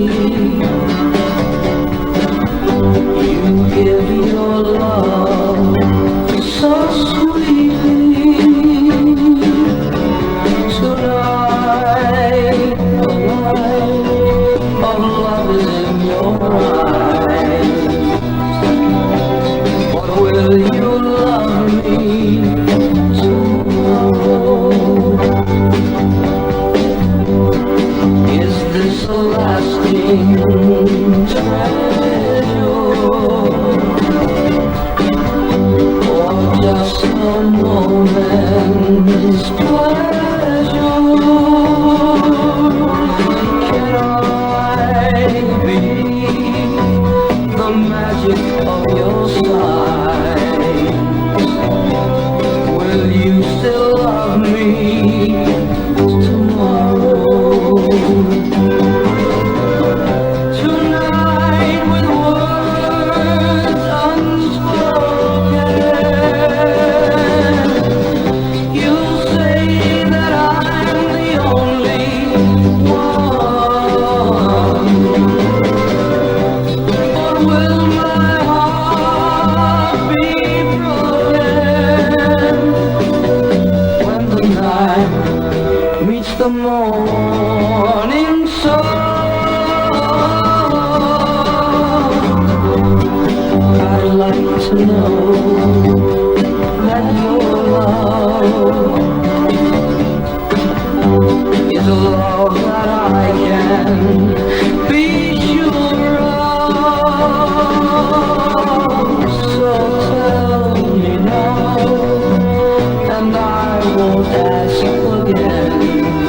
You give your love so sweetly. Tonight, the light of love is in your eyes. But will you love me tomorrow? Is this a lasting treasure, or just a moment's pleasure? Can I be the magic of your sight? Will you still love me tomorrow? Tonight, with words unspoken, you'll say that I'm the only one. But will my heart be broken when the night meets the morning sun? I'd like to know that your love is a love that I can be sure of. So tell me now, and I won't ask again.